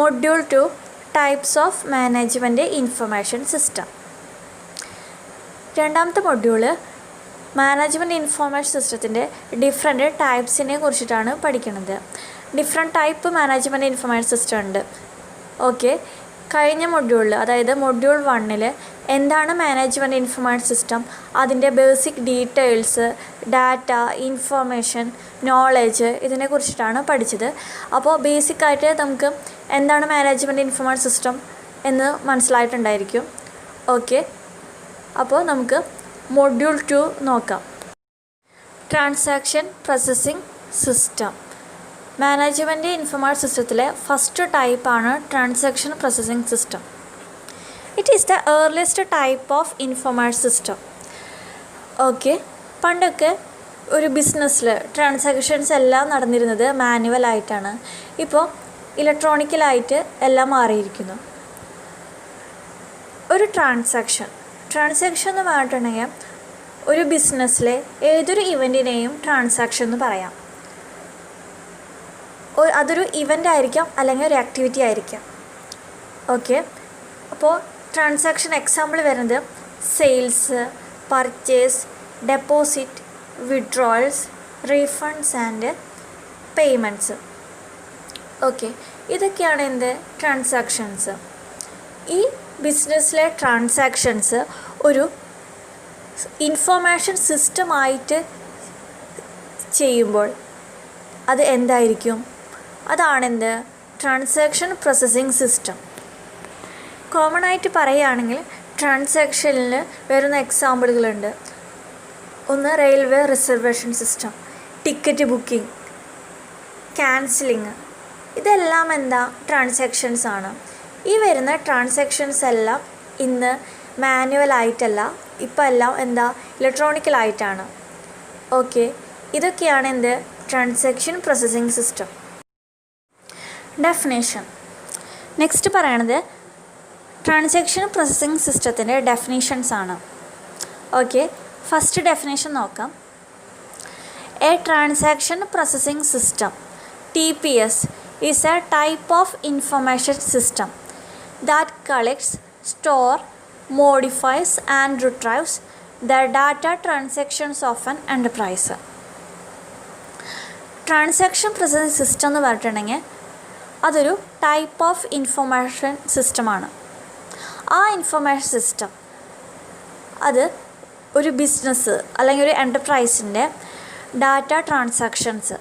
Module 2 types of management information system. രണ്ടാമത്തെ module management information സിസ്റ്റത്തിൻ്റെ different ടൈപ്സിനെ കുറിച്ചിട്ടാണ് പഠിക്കുന്നത്. Different type management information system ഉണ്ട്. ഓക്കെ, കഴിഞ്ഞ മൊഡ്യൂളിൽ, അതായത് മൊഡ്യൂൾ 1 എന്താണ് മാനേജ്മെൻറ്റ് ഇൻഫർമേഷൻ സിസ്റ്റം, അതിൻ്റെ basic details, data, information, knowledge ഇതിനെക്കുറിച്ചിട്ടാണ് പഠിച്ചത്. അപ്പോൾ ബേസിക്കായിട്ട് നമുക്ക് എന്താണ് മാനേജ്മെൻറ്റ് ഇൻഫർമേഷൻ സിസ്റ്റം എന്ന് മനസ്സിലായിട്ടുണ്ടായിരിക്കും. ഓക്കെ, അപ്പോൾ നമുക്ക് മൊഡ്യൂൾ 2 നോക്കാം. Transaction processing system. Management information സിസ്റ്റത്തിലെ ഫസ്റ്റ് ടൈപ്പാണ് transaction processing system. It is the earliest type of information system. Okay, പണ്ടൊക്കെ ഒരു ബിസിനസ്സിൽ ട്രാൻസാക്ഷൻസ് എല്ലാം നടന്നിരുന്നത് മാനുവലായിട്ടാണ്. ഇപ്പോൾ ഇലക്ട്രോണിക്കലായിട്ട് എല്ലാം മാറിയിരിക്കുന്നു. ഒരു ട്രാൻസാക്ഷൻ എന്ന് പറഞ്ഞിട്ടുണ്ടെങ്കിൽ ഒരു ബിസിനസ്സിലെ ഏതൊരു ഇവൻറ്റിനെയും ട്രാൻസാക്ഷൻ എന്ന് പറയാം. അതൊരു ഇവൻ്റ് ആയിരിക്കാം, അല്ലെങ്കിൽ ഒരു ആക്ടിവിറ്റി ആയിരിക്കാം. ഓക്കെ, അപ്പോൾ ട്രാൻസാക്ഷൻ എക്സാമ്പിൾ വരുന്നത് sales, purchase, deposit, withdrawals, refunds and payments. Okay, ഇതൊക്കെയാണ് എന്ത് ട്രാൻസാക്ഷൻസ്. ഈ ബിസിനസ്സിലെ ട്രാൻസാക്ഷൻസ് ഒരു ഇൻഫർമേഷൻ സിസ്റ്റമായിട്ട് ചെയ്യുമ്പോൾ അത് എന്തായിരിക്കും? അതാണെന്ത് ട്രാൻസാക്ഷൻ പ്രോസസ്സിംഗ് സിസ്റ്റം. കോമൺ ആയിട്ട് പറയുകയാണെങ്കിൽ ട്രാൻസാക്ഷനിൽ വരുന്ന എക്സാമ്പിളുകളുണ്ട്. ഒന്ന് railway reservation system, ticket booking, cancelling. ഇതെല്ലാം എന്താ ട്രാൻസാക്ഷൻസ് ആണ്. ഈ വരുന്ന ട്രാൻസാക്ഷൻസ് എല്ലാം ഇന്ന് മാനുവലായിട്ടല്ല, ഇപ്പം എല്ലാം എന്താ ഇലക്ട്രോണിക്കലായിട്ടാണ്. ഓക്കെ, ഇതൊക്കെയാണ് എന്ത് transaction processing system. Definition. Next പറയണത് ട്രാൻസാക്ഷൻ പ്രോസസ്സിംഗ് സിസ്റ്റത്തിൻ്റെ ഡെഫിനേഷൻസ് ആണ്. ഓക്കെ, ഫസ്റ്റ് ഡെഫിനേഷൻ നോക്കാം. A transaction processing system (TPS) is a type of information system that collects, stores, modifies and retrieves the data transactions of an enterprise. Transaction processing system എന്ന് പറഞ്ഞിട്ടുണ്ടെങ്കിൽ അതൊരു type of information സിസ്റ്റമാണ്. ആ information system അത് ഒരു business അല്ലെങ്കിൽ ഒരു എൻ്റർപ്രൈസിൻ്റെ data transactions,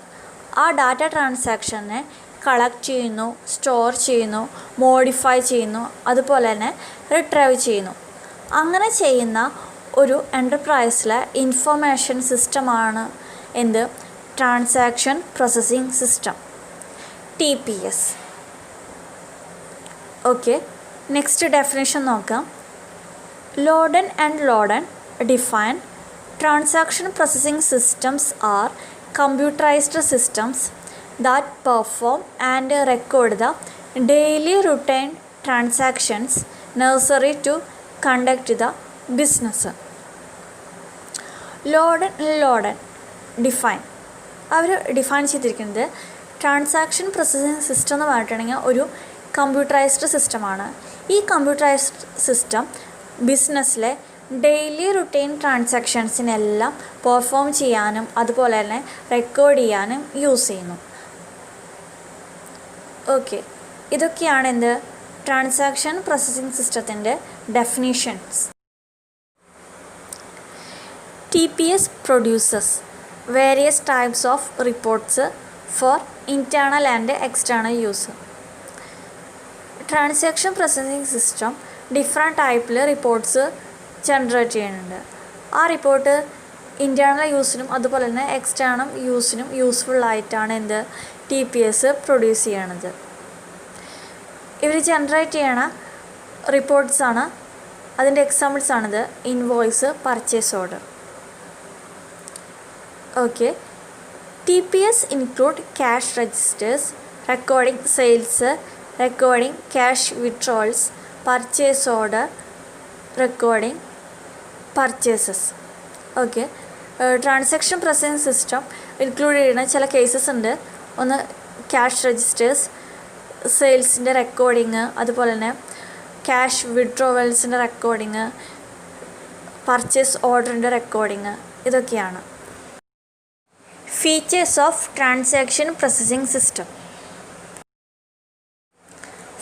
ആ ഡാറ്റ ട്രാൻസാക്ഷനെ കളക്ട് ചെയ്യുന്നു, സ്റ്റോർ ചെയ്യുന്നു, മോഡിഫൈ ചെയ്യുന്നു, അതുപോലെ തന്നെ റിട്രൈവ് ചെയ്യുന്നു. അങ്ങനെ ചെയ്യുന്ന ഒരു എൻ്റർപ്രൈസിലെ ഇൻഫർമേഷൻ സിസ്റ്റമാണ് എന്ത് transaction processing system (TPS). Okay, next definition നോക്കാം. Laudon and Laudon define transaction processing systems are computerized systems that perform and record the daily routine transactions necessary to conduct the business. Laudon define അവർ define ചെയ്തിരിക്കുന്നത് transaction processing system എന്ന് പറഞ്ഞിട്ടുണ്ടെങ്കിൽ ഒരു computerised സിസ്റ്റമാണ്. ഈ computerised system ബിസിനസ്സിലെ daily routine ട്രാൻസാക്ഷൻസിനെല്ലാം perform ചെയ്യാനും അതുപോലെ തന്നെ റെക്കോർഡ് ചെയ്യാനും യൂസ് ചെയ്യുന്നു. ഓക്കെ, ഇതൊക്കെയാണ് എന്ത് ട്രാൻസാക്ഷൻ പ്രോസസ്സിംഗ് സിസ്റ്റത്തിൻ്റെ definitions. TPS produces various types of reports for internal and external use. Transaction processing system different ടൈപ്പിൽ റിപ്പോർട്ട്സ് ജനറേറ്റ് ചെയ്യുന്നുണ്ട്. ആ റിപ്പോർട്ട് ഇൻറ്റേർണൽ യൂസിനും അതുപോലെ തന്നെ എക്സ്റ്റേണൽ യൂസിനും യൂസ്ഫുള്ളായിട്ടാണ് എന്ത് TPS പ്രൊഡ്യൂസ് ചെയ്യണത്. ഇവർ ജനറേറ്റ് ചെയ്യണ റിപ്പോർട്ട്സാണ്, അതിൻ്റെ എക്സാമ്പിൾസാണിത്: invoice, purchase order. Okay, TPS include cash registers, recording sales, recording cash withdrawals, purchase order, recording purchases. Okay, transaction processing system include ചെയ്യുന്ന ചില കേസസ് ഉണ്ട്. ഒന്ന് ക്യാഷ് രജിസ്റ്റേഴ്സ്, സെയിൽസിൻ്റെ റെക്കോർഡിങ്, അതുപോലെ തന്നെ ക്യാഷ് വിഡ്രോവൽസിൻ്റെ റെക്കോർഡിങ്, പർച്ചേസ് ഓർഡറിൻ്റെ റെക്കോർഡിങ്, ഇതൊക്കെയാണ്. Features of transaction processing system.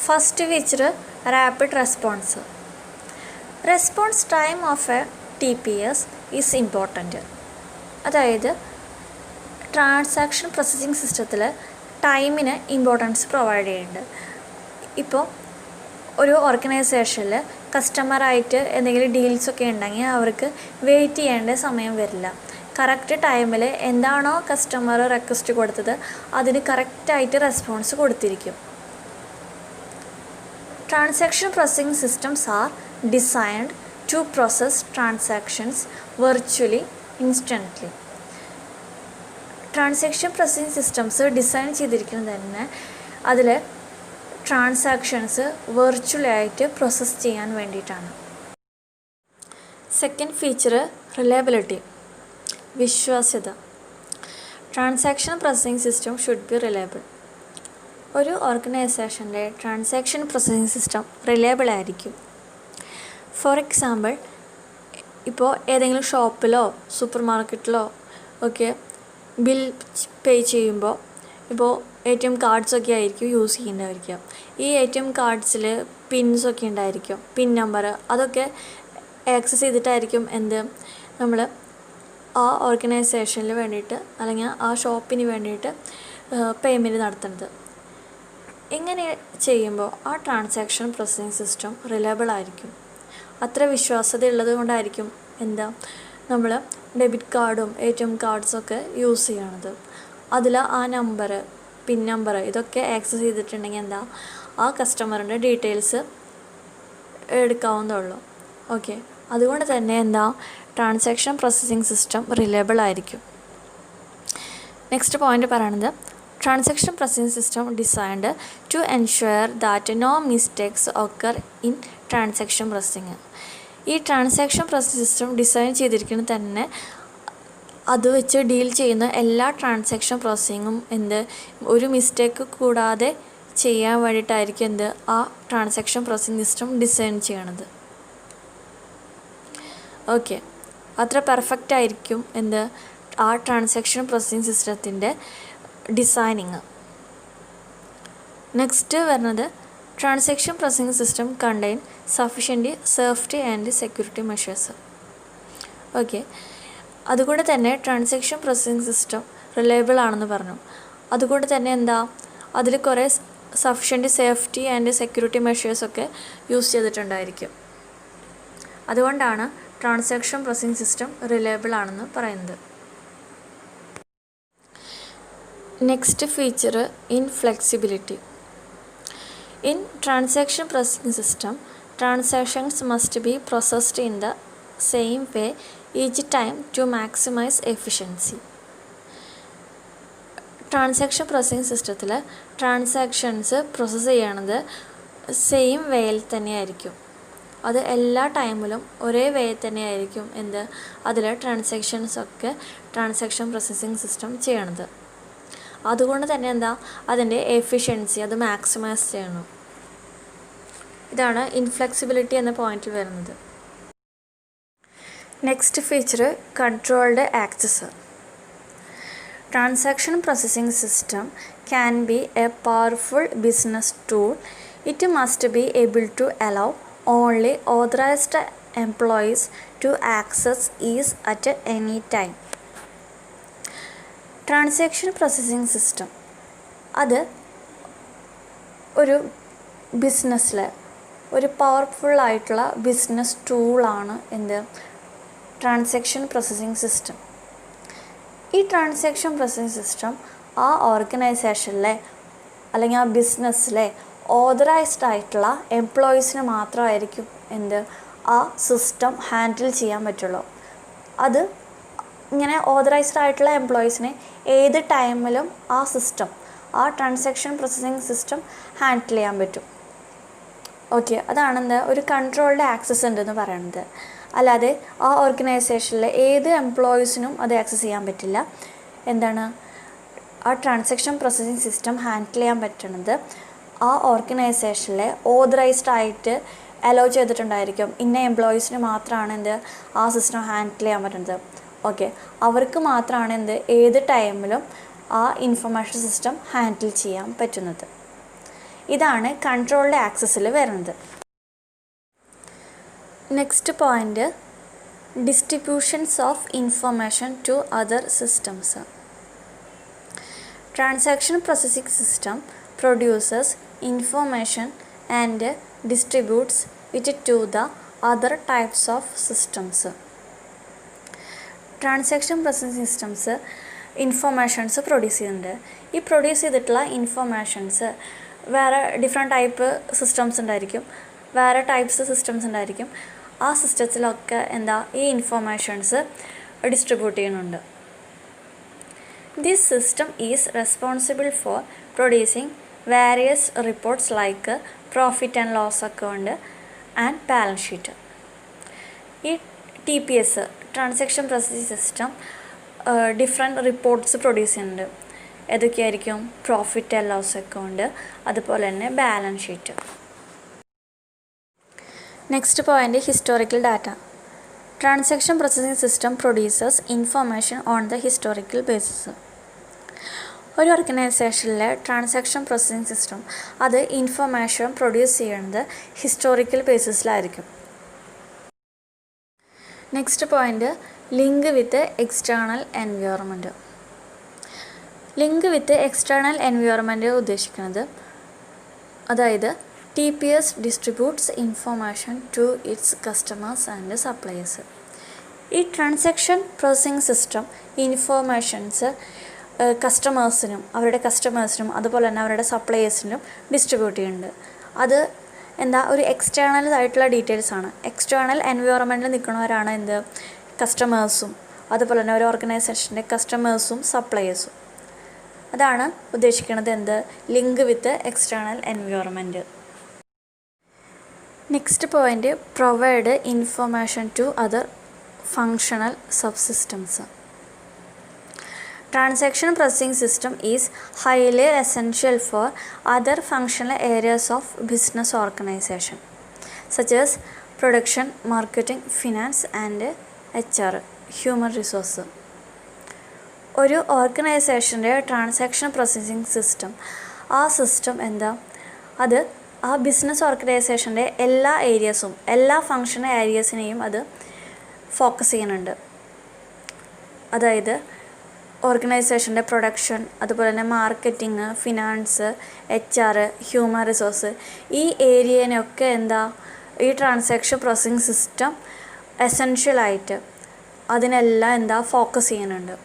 First feature rapid response. Response time of A TPS is important. അതായത് transaction processing സിസ്റ്റത്തിൽ ടൈമിന് ഇമ്പോർട്ടൻസ് പ്രൊവൈഡ് ചെയ്യുന്നുണ്ട്. ഇപ്പോൾ ഒരു ഓർഗനൈസേഷനിൽ കസ്റ്റമറായിട്ട് എന്തെങ്കിലും ഡീൽസൊക്കെ ഉണ്ടെങ്കിൽ അവർക്ക് വെയിറ്റ് ചെയ്യേണ്ട സമയം വരില്ല. കറക്റ്റ് ടൈമിൽ എന്താണോ കസ്റ്റമർ റിക്വസ്റ്റ് കൊടുത്തത് അതിന് കറക്റ്റായിട്ട് response കൊടുത്തിരിക്കും. Transaction processing systems are designed to process transactions virtually instantly. Transaction processing systems design ചെയ്തിരിക്കുന്നത് തന്നെ അതിൽ ട്രാൻസാക്ഷൻസ് വെർച്വലായിട്ട് പ്രോസസ്സ് ചെയ്യാൻ വേണ്ടിയിട്ടാണ്. സെക്കൻഡ് ഫീച്ചർ റിലയബിലിറ്റി, വിശ്വാസ്യത. Transaction processing system should be reliable. ഒരു ഓർഗനൈസേഷൻ്റെ ട്രാൻസാക്ഷൻ പ്രോസസ്സിംഗ് സിസ്റ്റം റിലയബിൾ ആയിരിക്കും. ഫോർ എക്സാമ്പിൾ, ഇപ്പോൾ ഏതെങ്കിലും ഷോപ്പിലോ സൂപ്പർ മാർക്കറ്റിലോ ഒക്കെ ബിൽ പേ ചെയ്യുമ്പോൾ ഇപ്പോൾ ATM കാർഡ്സൊക്കെ ആയിരിക്കും യൂസ് ചെയ്യുന്നതായിരിക്കും. ഈ ATM കാർഡ്സിൽ പിൻസൊക്കെ ഉണ്ടായിരിക്കും, പിൻ നമ്പർ, അതൊക്കെ ആക്സസ് ചെയ്തിട്ടായിരിക്കും നമ്മൾ ആ ഓർഗനൈസേഷനിൽ വേണ്ടിയിട്ട് അല്ലെങ്കിൽ ആ ഷോപ്പിന് വേണ്ടിയിട്ട് പേയ്മെൻറ്റ് നടത്തുന്നത്. ഇങ്ങനെ ചെയ്യുമ്പോൾ ആ ട്രാൻസാക്ഷൻ പ്രോസസ്സിംഗ് സിസ്റ്റം റിലയബിൾ ആയിരിക്കും. അത്ര വിശ്വാസ്യത ഉള്ളത് കൊണ്ടായിരിക്കും നമ്മൾ ഡെബിറ്റ് കാർഡും ATM കാർഡ്സൊക്കെ യൂസ് ചെയ്യണത്. അതിൽ ആ നമ്പർ, പിൻ നമ്പർ ഇതൊക്കെ ആക്സസ് ചെയ്തിട്ടുണ്ടെങ്കിൽ ആ കസ്റ്റമറിൻ്റെ ഡീറ്റെയിൽസ് എടുക്കാവുന്നതുള്ളൂ. ഓക്കെ, അതുകൊണ്ട് തന്നെ ട്രാൻസാക്ഷൻ പ്രോസസ്സിംഗ് സിസ്റ്റം റിലയബിൾ ആയിരിക്കും. നെക്സ്റ്റ് പോയിൻ്റ് പറയുന്നത് transaction processing system designed to ensure that no mistakes occur in transaction processing. ഈ ട്രാൻസാക്ഷൻ പ്രോസസ്സിംഗ് സിസ്റ്റം ഡിസൈൻ ചെയ്തിരിക്കുന്നത് തന്നെ അത് വെച്ച് ഡീൽ ചെയ്യുന്ന എല്ലാ ട്രാൻസാക്ഷൻ പ്രോസസ്സിങ്ങും ഒരു മിസ്റ്റേക്ക് കൂടാതെ ചെയ്യാൻ വേണ്ടിയിട്ടായിരിക്കും ആ ട്രാൻസാക്ഷൻ പ്രോസസ്സിംഗ് സിസ്റ്റം ഡിസൈൻ ചെയ്യണത്. ഓക്കെ, അത്ര പെർഫെക്റ്റ് ആയിരിക്കും ആ ട്രാൻസാക്ഷൻ പ്രോസസ്സിംഗ് സിസ്റ്റത്തിൻ്റെ ഡിസൈനിങ്. നെക്സ്റ്റ് വരുന്നത് transaction processing system contain sufficient safety and security measures. Okay, അതുകൊണ്ട് തന്നെ ട്രാൻസാക്ഷൻ പ്രോസസ്സിംഗ് സിസ്റ്റം റിലയബിൾ ആണെന്ന് പറഞ്ഞു. അതുകൊണ്ട് തന്നെ അതിൽ കുറേ സഫിഷ്യൻ്റ് സേഫ്റ്റി ആൻഡ് സെക്യൂരിറ്റി മെഷേഴ്സൊക്കെ യൂസ് ചെയ്തിട്ടുണ്ടായിരിക്കും. അതുകൊണ്ടാണ് ട്രാൻസാക്ഷൻ പ്രോസസ്സിംഗ് സിസ്റ്റം റിലയബിൾ ആണെന്ന് പറയുന്നത്. Next feature inflexibility. In transaction processing system, transactions must be processed in the same way each time to maximise efficiency. Transaction processing സിസ്റ്റത്തിൽ transactions process ചെയ്യണത് same വേയിൽ തന്നെയായിരിക്കും. അത് എല്ലാ ടൈമിലും ഒരേ വേ തന്നെയായിരിക്കും അതിൽ ട്രാൻസാക്ഷൻസൊക്കെ ട്രാൻസാക്ഷൻ പ്രോസസ്സിംഗ് സിസ്റ്റം ചെയ്യണത്. അതുകൊണ്ട് തന്നെ അതിൻ്റെ എഫിഷ്യൻസി അത് മാക്സിമൈസ് ചെയ്യണം. ഇതാണ് ഇൻഫ്ലെക്സിബിലിറ്റി എന്ന പോയിന്റിൽ വരുന്നത്. Next feature controlled access. Transaction processing system can be a powerful business tool. It must be able to allow only authorised employees to access is at any time. Transaction processing system അത് ഒരു ബിസിനസ്സിൽ ഒരു പവർഫുള്ളായിട്ടുള്ള business ടൂളാണ് transaction processing system. ഈ transaction processing system ആ ഓർഗനൈസേഷനിലെ അല്ലെങ്കിൽ ആ ബിസിനസ്സിലെ ഓതറൈസ്ഡ് ആയിട്ടുള്ള എംപ്ലോയീസിന് മാത്രമായിരിക്കും ആ സിസ്റ്റം ഹാൻഡിൽ ചെയ്യാൻ പറ്റുള്ളൂ. അത് ഇങ്ങനെ ഓതറൈസ്ഡ് ആയിട്ടുള്ള എംപ്ലോയീസിനെ ഏത് ടൈമിലും ആ ട്രാൻസാക്ഷൻ പ്രോസസ്സിംഗ് സിസ്റ്റം ഹാൻഡിൽ ചെയ്യാൻ പറ്റും. ഓക്കെ, അതാണ് ഒരു കൺട്രോൾഡ് ആക്സസ് ഉണ്ടെന്ന് പറയുന്നത്. അല്ലാതെ ആ ഓർഗനൈസേഷനിലെ ഏത് എംപ്ലോയീസിനും അത് ആക്സസ് ചെയ്യാൻ പറ്റില്ല. ആ ട്രാൻസാക്ഷൻ പ്രോസസ്സിംഗ് സിസ്റ്റം ഹാൻഡിൽ ചെയ്യാൻ പറ്റുന്നത് ആ ഓർഗനൈസേഷനിലെ ഓതറൈസ്ഡ് ആയിട്ട് അലോ ചെയ്തിട്ടുണ്ടായിരിക്കും. ഇന്ന എംപ്ലോയീസിന് മാത്രമാണ് ആ സിസ്റ്റം ഹാൻഡിൽ ചെയ്യാൻ പറ്റുന്നത്. ഓക്കെ, അവർക്ക് മാത്രമാണ് ഏത് ടൈമിലും ആ ഇൻഫർമേഷൻ സിസ്റ്റം ഹാൻഡിൽ ചെയ്യാൻ പറ്റുന്നത്. ഇതാണ് കൺട്രോൾഡ് ആക്സസിൽ വരുന്നത്. Next point, distributions of information to other systems. Transaction processing system produces information and distributes it to the other types of systems. Transaction processing systems informations produce ചെയ്യുന്നുണ്ട്. ഈ produce ചെയ്തിട്ടുള്ള informations വേറെ different type systems ഉണ്ടായിരിക്കും, വേറെ types systems ഉണ്ടായിരിക്കും. ആ സിസ്റ്റത്തിലൊക്കെ ഈ informations distribute ചെയ്യുന്നുണ്ട്. This system is responsible for producing various reports like profit and loss account and balance sheet. ഈ TPS transaction processing system different reports produce ചെയ്യുന്നുണ്ട്. ഏതൊക്കെയായിരിക്കും? പ്രോഫിറ്റ് ആൻഡ് ലോസ് അക്കൗണ്ട്, അതുപോലെ തന്നെ balance sheet. Next point, historical data. Transaction processing system produces information on the historical basis. ഒരു ഓർഗനൈസേഷനിലെ transaction processing system അത് information produce ചെയ്യുന്നത് historical ബേസിസിലായിരിക്കും. Next point, link with external environment. Link with external environment ഉദ്ദേശിക്കുന്നത്, അതായത് TPS distributes information to its customers and suppliers. ഈ transaction processing system informations കസ്റ്റമേഴ്സിനും അതുപോലെ തന്നെ അവരുടെ സപ്ലയേഴ്സിനും ഡിസ്ട്രിബ്യൂട്ട് ചെയ്യുന്നുണ്ട്. അത് ഒരു എക്സ്റ്റേണൽ ആയിട്ടുള്ള ഡീറ്റെയിൽസ് ആണ്. എക്സ്റ്റേണൽ എൻവയോൺമെൻറ്റിൽ നിൽക്കുന്നവരാണ് കസ്റ്റമേഴ്സും അതുപോലെ തന്നെ ഒരു ഓർഗനൈസേഷൻ്റെ കസ്റ്റമേഴ്സും സപ്ലയേഴ്സും. അതാണ് ഉദ്ദേശിക്കുന്നത് link with external environment. Next point, provide information to other functional subsystems. Transaction processing system is highly essential for other functional areas of business organization such as production, marketing, finance and HR, human resource. ഒരു ഓർഗനൈസേഷൻ്റെ transaction processing system, ആ system അത് ആ business ഓർഗനൈസേഷൻ്റെ എല്ലാ ഏരിയസും എല്ലാ functional ഏരിയസിനെയും അത് focus ചെയ്യുന്നുണ്ട്. അതായത് ഓർഗനൈസേഷൻ്റെ production, അതുപോലെ തന്നെ marketing, finance, HR, human resource, ഈ ഏരിയനെയൊക്കെ ഈ ട്രാൻസാക്ഷൻ പ്രോസസ്സിംഗ് സിസ്റ്റം എസെൻഷ്യലായിട്ട് അതിനെല്ലാം ഫോക്കസ് ചെയ്യുന്നുണ്ട്.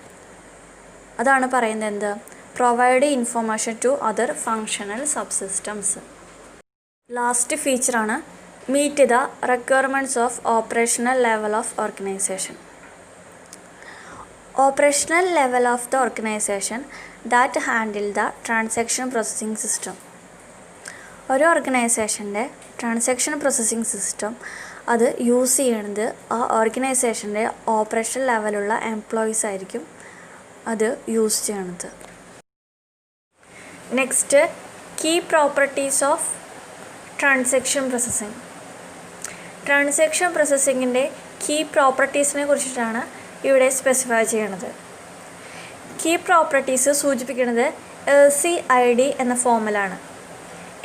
അതാണ് പറയുന്നത് provide information to other functional subsystems. Last ഫീച്ചറാണ് meet the requirements of operational level of organisation. Operational level of the organization that handle the transaction processing system. ഒരു ഓർഗനൈസേഷൻ്റെ transaction processing system അത് use ചെയ്യുന്നത് ആ ഓർഗനൈസേഷൻ്റെ operation ലെവലുള്ള employees ആയിരിക്കും അത് use ചെയ്യണത്. Next, key properties of transaction processing. Transaction പ്രോസസ്സിങ്ങിൻ്റെ key പ്രോപ്പർട്ടീസിനെ കുറിച്ചിട്ടാണ് ഇവിടെ സ്പെസിഫൈ ചെയ്യണത്. കീ പ്രോപ്പർട്ടീസ് സൂചിപ്പിക്കുന്നത് ACID എന്ന ഫോമിലാണ്.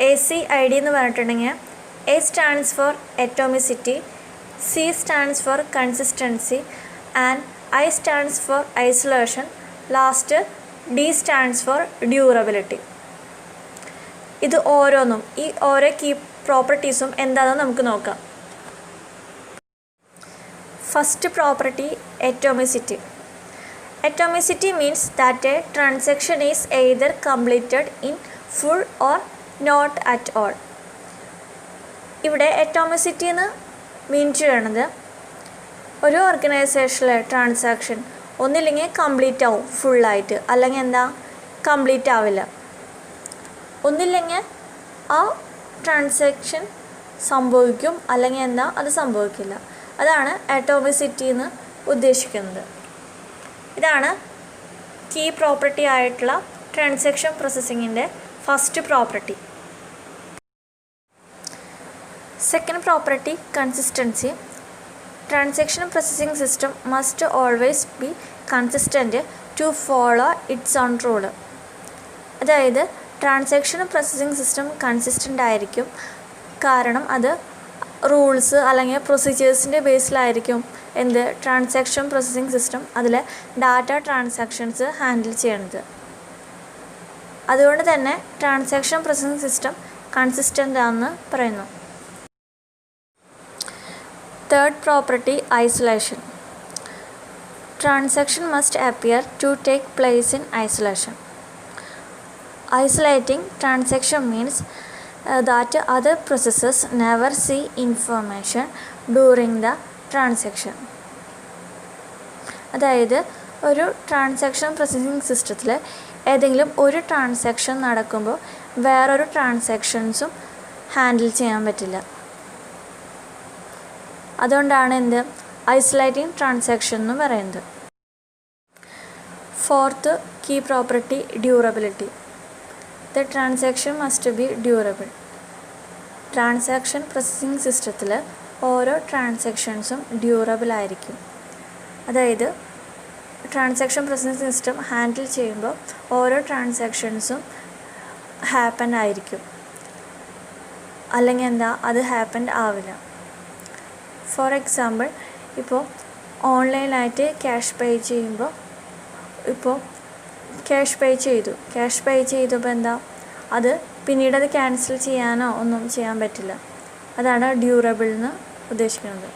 ACID എന്ന് പറഞ്ഞിട്ടുണ്ടെങ്കിൽ A stands for atomicity, C stands for consistency and I stands for isolation, last D stands for durability. ഇത് ഓരോന്നും ഈ ഓരോ കീ പ്രോപ്പർട്ടീസും എന്താണെന്ന് നമുക്ക് നോക്കാം. First property, atomicity. Atomicity means that a transaction is either completed in full or not at all. ഇവിടെ atomicity എന്ന് മീൻ ചെയ്യണത് ഒരു ഓർഗനൈസേഷനിലെ ട്രാൻസാക്ഷൻ ഒന്നില്ലെങ്കിൽ കംപ്ലീറ്റ് ആവും ഫുള്ളായിട്ട്, അല്ലെങ്കിൽ കംപ്ലീറ്റ് ആവില്ല. ഒന്നില്ലെങ്കിൽ ആ ട്രാൻസാക്ഷൻ സംഭവിക്കും, അല്ലെങ്കിൽ അത് സംഭവിക്കില്ല. അതാണ് അറ്റോമിസിറ്റി എന്ന് ഉദ്ദേശിക്കുന്നത്. ഇതാണ് കീ പ്രോപ്പർട്ടി ആയിട്ടുള്ള ട്രാൻസാക്ഷൻ പ്രോസസ്സിങ്ങിൻ്റെ first property. Second property, consistency. Transaction processing system must always be consistent to follow its own rule. അതായത് ട്രാൻസാക്ഷൻ പ്രോസസ്സിംഗ് സിസ്റ്റം കൺസിസ്റ്റൻ്റ് ആയിരിക്കും, കാരണം അത് റൂൾസ് അല്ലെങ്കിൽ പ്രൊസീജിയേഴ്സിൻ്റെ ബേസിലായിരിക്കും ട്രാൻസാക്ഷൻ പ്രോസസ്സിംഗ് സിസ്റ്റം അതിലെ ഡാറ്റ ട്രാൻസാക്ഷൻസ് ഹാൻഡിൽ ചെയ്യണത്. അതുകൊണ്ട് തന്നെ ട്രാൻസാക്ഷൻ പ്രോസസ്സിംഗ് സിസ്റ്റം കൺസിസ്റ്റൻ്റ് ആണെന്ന് പറയുന്നു. Third property, isolation. Transaction must appear to take place in isolation. Isolating transaction means that other processes never see information during the transaction. അതായത് ഒരു transaction processing സിസ്റ്റത്തിൽ ഏതെങ്കിലും ഒരു ട്രാൻസാക്ഷൻ നടക്കുമ്പോൾ വേറൊരു ട്രാൻസാക്ഷൻസും ഹാൻഡിൽ ചെയ്യാൻ പറ്റില്ല. അതുകൊണ്ടാണ് ഐസൊലേറ്റിംഗ് ട്രാൻസാക്ഷൻ എന്ന് പറയുന്നത്. Fourth key property, durability. The transaction must be durable. Transaction processing സിസ്റ്റത്തിൽ ഓരോ ട്രാൻസാക്ഷൻസും ഡ്യൂറബിൾ ആയിരിക്കും. അതായത് ട്രാൻസാക്ഷൻ പ്രോസസ്സിംഗ് സിസ്റ്റം ഹാൻഡിൽ ചെയ്യുമ്പോൾ ഓരോ ട്രാൻസാക്ഷൻസും ഹാപ്പൻ ആയിരിക്കും, അല്ലെങ്കിൽ അത് ഹാപ്പൻ ആവില്ല. ഫോർ എക്സാമ്പിൾ, ഇപ്പോൾ ഓൺലൈനായിട്ട് ക്യാഷ് പേ ചെയ്യുമ്പോൾ ക്യാഷ് പേ ചെയ്തപ്പോൾ അത് പിന്നീട് ക്യാൻസൽ ചെയ്യാനോ ഒന്നും ചെയ്യാൻ പറ്റില്ല. അതാണ് ഡ്യൂറബിൾ എന്ന് ഉദ്ദേശിക്കുന്നത്.